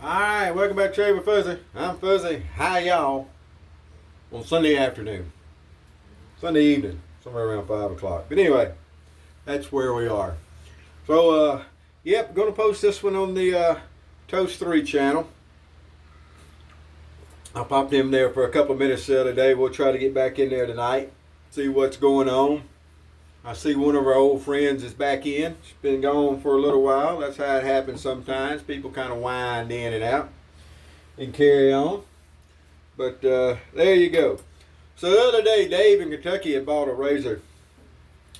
Alright, welcome back to Trade with Fuzzy. I'm Fuzzy. Hi y'all. On Sunday afternoon. Sunday evening. Somewhere around 5 o'clock. But anyway, that's where we are. So, yep, going to post this one on the Toast 3 channel. I popped in there for a couple of minutes the other day. We'll try to get back in there tonight. See what's going on. I see one of our old friends is back in. She's been gone for a little while. That's how it happens sometimes. People kind of wind in and out and carry on. But there you go. So the other day, Dave in Kentucky had bought a razor.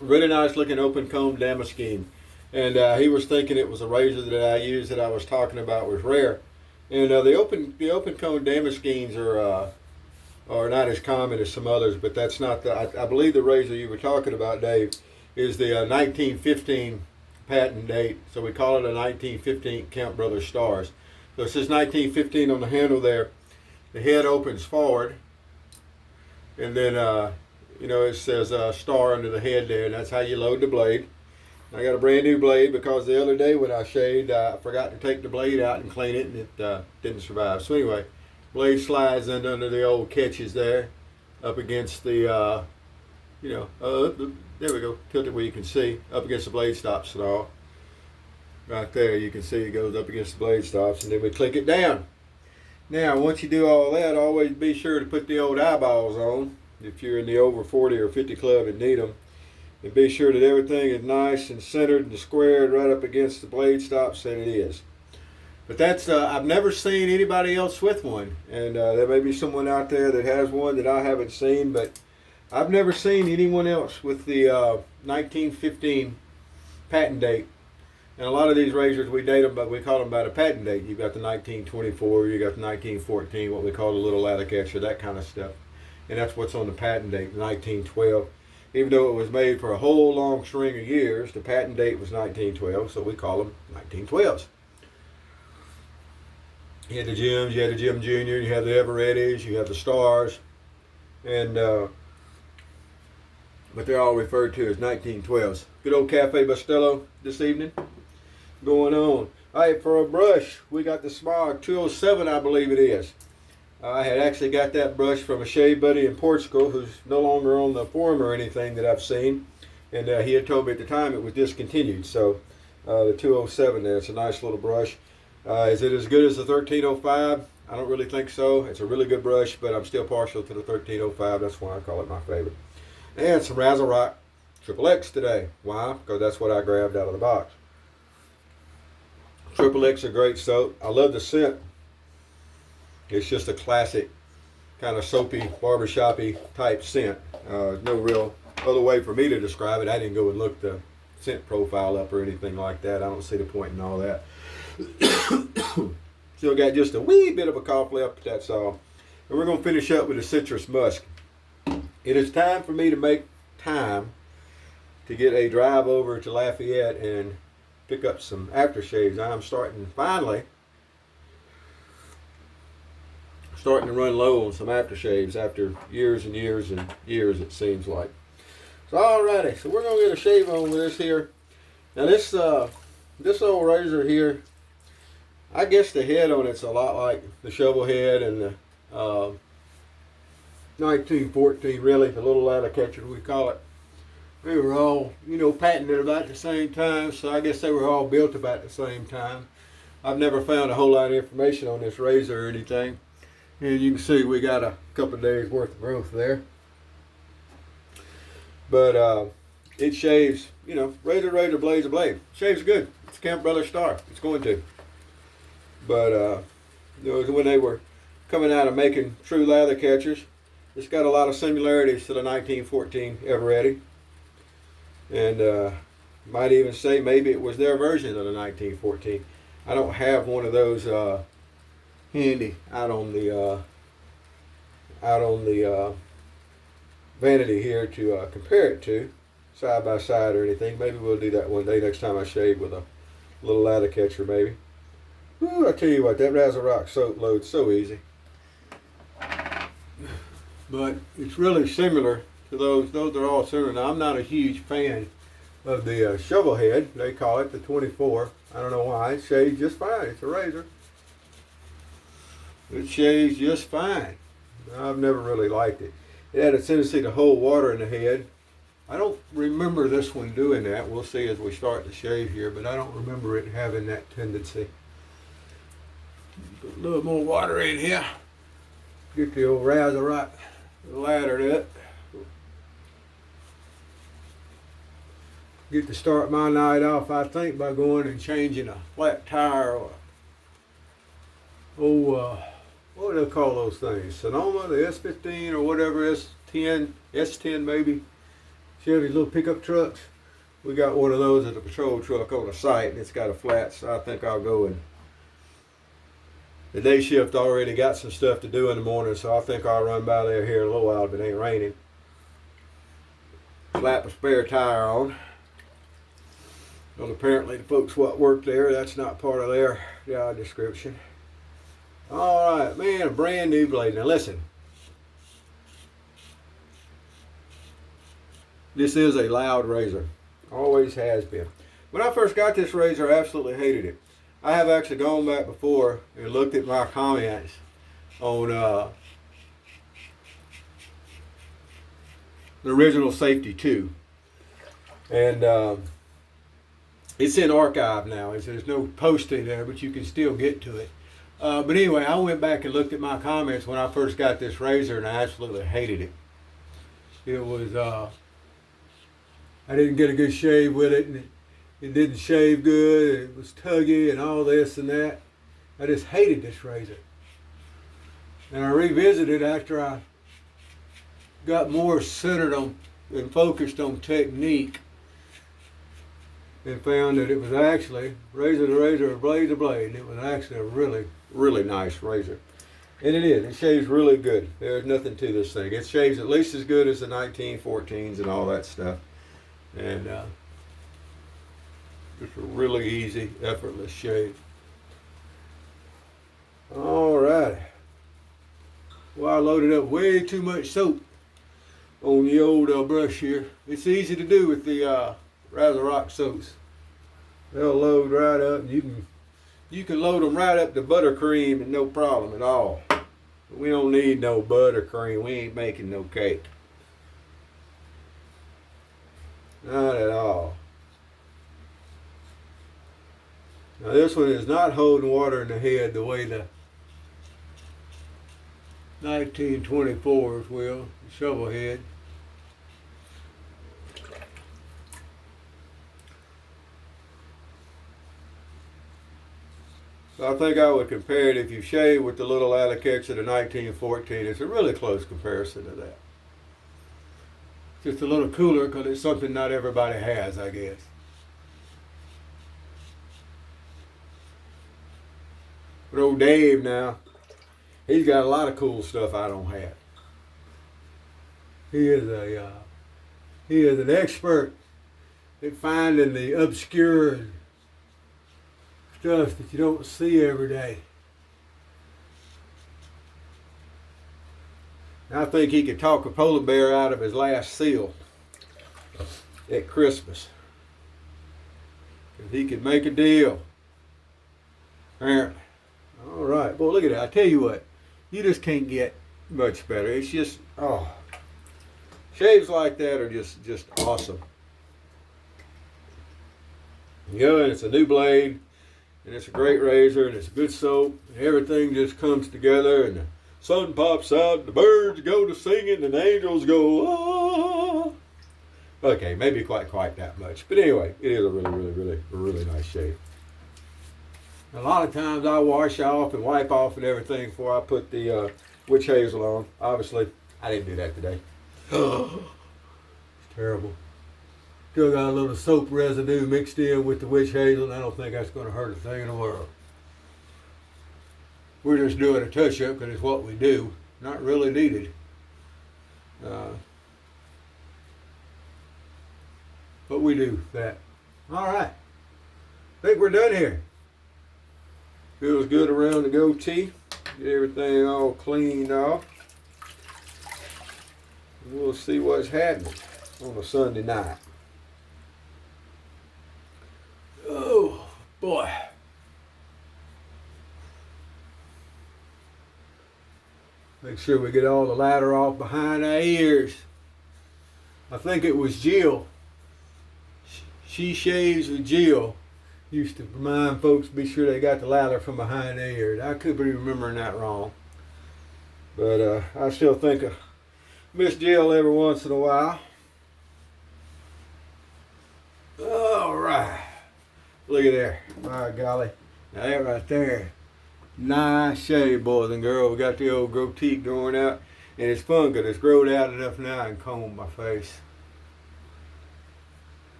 Really nice looking open comb Damascene. And he was thinking it was a razor that I used that I was talking about was rare. And the open comb Damascenes are not as common as some others, but that's not the. I believe the razor you were talking about, Dave, is the 1915 patent date. So we call it a 1915 Kemp Brothers Stars. So it says 1915 on the handle there. The head opens forward, and then it says star under the head there, and that's how you load the blade. I got a brand new blade because the other day when I shaved, I forgot to take the blade out and clean it, and it didn't survive. So anyway. Blade slides in under the old catches there, up against the, there we go, tilt it where you can see, up against the blade stops and all. Right there, you can see it goes up against the blade stops, and then we click it down. Now, once you do all that, always be sure to put the old eyeballs on, if you're in the over 40 or 50 club and need them. And be sure that everything is nice and centered and squared right up against the blade stops, and it is. But that's, I've never seen anybody else with one. And there may be someone out there that has one that I haven't seen, but I've never seen anyone else with the 1915 patent date. And a lot of these razors, we date them, but we call them by the patent date. You've got the 1924, you got the 1914, what we call the little ladder catcher, that kind of stuff. And that's what's on the patent date, 1912. Even though it was made for a whole long string of years, the patent date was 1912, so we call them 1912s. You had the Jims, you had the Jim Jr., you have the Everettis, you have the Stars, and but they're all referred to as 1912s. Good old Cafe Bustelo this evening going on. All right, for a brush, we got the Smog 207, I believe it is. I had actually got that brush from a shave buddy in Portugal who's no longer on the forum or anything that I've seen, and he had told me at the time it was discontinued. So the 207 there, it's a nice little brush. Is it as good as the 1305? I don't really think so. It's a really good brush, but I'm still partial to the 1305. That's why I call it my favorite. And some RazoRock XXX today. Why? Because that's what I grabbed out of the box. XXX a great soap. I love the scent. It's just a classic kind of soapy, barbershoppy type scent. No real other way for me to describe it. I didn't go and look the scent profile up or anything like that. I don't see the point in all that. Still got just a wee bit of a cough left, but that's all. And we're going to finish up with a citrus musk. It is time for me to make time to get a drive over to Lafayette and pick up some aftershaves. I'm finally starting to run low on some aftershaves after years and years and years, it seems like. So alrighty, so we're going to get a shave on with this here. Now this old razor here, I guess the head on it's a lot like the shovel head and the 1914, really, the little ladder catcher we call it. They were all, patented about the same time, so I guess they were all built about the same time. I've never found a whole lot of information on this razor or anything. And you can see we got a couple of days worth of growth there. But it shaves, razor, blade's a blade. Shaves good. It's a Kemp Brothers Star. It's going to. But when they were coming out of making true lather catchers, it's got a lot of similarities to the 1914 Everetti. And might even say maybe it was their version of the 1914. I don't have one of those handy out on the vanity here to compare it to side by side or anything. Maybe we'll do that one day next time I shave with a little lather catcher maybe. Ooh, I tell you what, that RazoRock soap loads so easy. But it's really similar to those. Those are all similar. Now, I'm not a huge fan of the shovel head. They call it the 24. I don't know why. It shaves just fine. It's a razor. It shaves just fine. I've never really liked it. It had a tendency to hold water in the head. I don't remember this one doing that. We'll see as we start to shave here, but I don't remember it having that tendency. Put a little more water in here. Get the old RazoRock laddered up. Get to start my night off, I think, by going and changing a flat tire or what do they call those things? Sonoma, the S15 or whatever, S10 maybe. Chevy little pickup trucks. We got one of those as a patrol truck on the site, and it's got a flat, so I think I'll go and the day shift already got some stuff to do in the morning, so I think I'll run by there here in a little while if it ain't raining. Slap a spare tire on. Well, apparently the folks what work there, that's not part of their job description. All right, man, a brand new blade. Now listen, this is a loud razor. Always has been. When I first got this razor, I absolutely hated it. I have actually gone back before and looked at my comments on the original Safety 2. And it's in archive now. There's no posting there, but you can still get to it. But anyway, I went back and looked at my comments when I first got this razor, and I absolutely hated it. It was, I didn't get a good shave with it, and it didn't shave good, it was tuggy and all this and that. I just hated this razor. And I revisited after I got more centered on and focused on technique, and found that it was actually razor to razor, blade to blade, and it was actually a really, really nice razor. And it is. It shaves really good. There's nothing to this thing. It shaves at least as good as the 1914s and all that stuff. And just a really easy, effortless shave. All right. Well, I loaded up way too much soap on the old brush here. It's easy to do with the RazoRock soaps. They'll load right up, and you can load them right up to buttercream and no problem at all. But we don't need no buttercream. We ain't making no cake. Not at all. Now this one is not holding water in the head the way the 1924s will, the shovel head. So I think I would compare it, if you shave with the little Alicex of the 1914, it's a really close comparison to that. Just a little cooler because it's something not everybody has, I guess. But old Dave now, he's got a lot of cool stuff I don't have. He is an expert at finding the obscure stuff that you don't see every day. And I think he could talk a polar bear out of his last seal at Christmas. Because he could make a deal. Apparently. All right. Well, look at that. I tell you what. You just can't get much better. It's just, oh. Shaves like that are just awesome. Yeah, and it's a new blade. And it's a great razor, and it's a good soap, and everything just comes together, and the sun pops out, and the birds go to singing, and the angels go, ah. Okay, maybe quite that much. But anyway, it is a really nice shave. A lot of times I wash off and wipe off and everything before I put the witch hazel on. Obviously, I didn't do that today. It's terrible. Still got a little soap residue mixed in with the witch hazel, and I don't think that's going to hurt a thing in the world. We're just doing a touch-up because it's what we do. Not really needed. But we do that. All right. I think we're done here. Feels good around the goatee. Get everything all cleaned off. And we'll see what's happening on a Sunday night. Oh, boy. Make sure we get all the ladder off behind our ears. I think it was Jill. She shaves with Jill. Used to remind folks to be sure they got the ladder from behind their ears. I could be remembering that wrong. But I still think of Miss Jill every once in a while. All right. Look at there. By golly. Now that right there. Nice shave, boys and girls. We got the old goatee growing out. And it's fun because it's growed out enough now I can comb my face.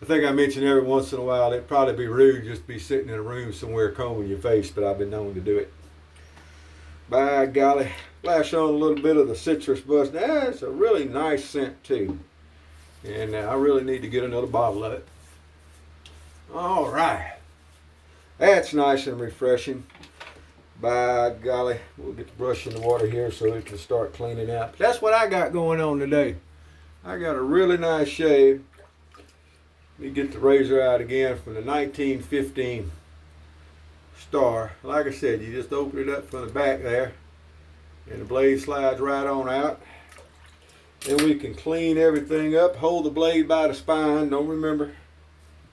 I think I mentioned every once in a while it'd probably be rude just to be sitting in a room somewhere combing your face, but I've been known to do it. By golly. Flash on a little bit of the citrus buzz. Now, it's a really nice scent too. And I really need to get another bottle of it. All right. That's nice and refreshing. By golly, we'll get the brush in the water here so it can start cleaning out. But that's what I got going on today. I got a really nice shave. Let me get the razor out again from the 1915 Star. Like I said, you just open it up from the back there and the blade slides right on out. Then we can clean everything up. Hold the blade by the spine. Don't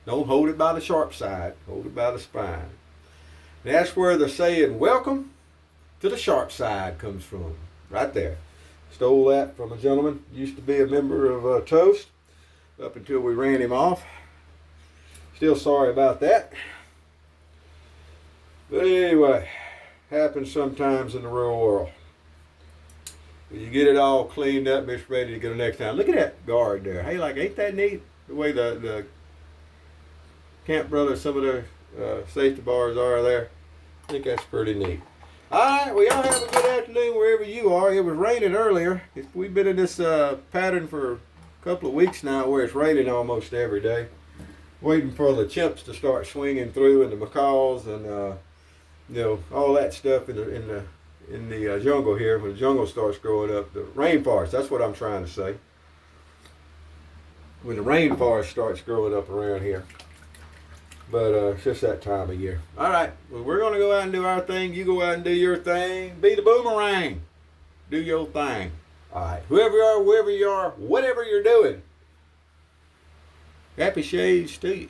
hold it by the sharp side. Hold it by the spine. That's where the saying, welcome to the sharp side comes from. Right there. Stole that from a gentleman. Used to be a member of Toast up until we ran him off. Still sorry about that. But anyway, happens sometimes in the real world. When you get it all cleaned up, it's ready to go next time. Look at that guard there. Hey, like, ain't that neat? The way the Camp Brothers, some of their safety bars are there. I think that's pretty neat. All right, well, y'all have a good afternoon wherever you are. It was raining earlier. We've been in this pattern for a couple of weeks now where it's raining almost every day. Waiting for the chimps to start swinging through and the macaws and all that stuff in the jungle here. When the jungle starts growing up, the rainforest. That's what I'm trying to say. When the rainforest starts growing up around here. But it's just that time of year. All right, well, we're going to go out and do our thing. You go out and do your thing. Be the boomerang. Do your thing. All right, whoever you are, wherever you are, whatever you're doing. Happy shades to you.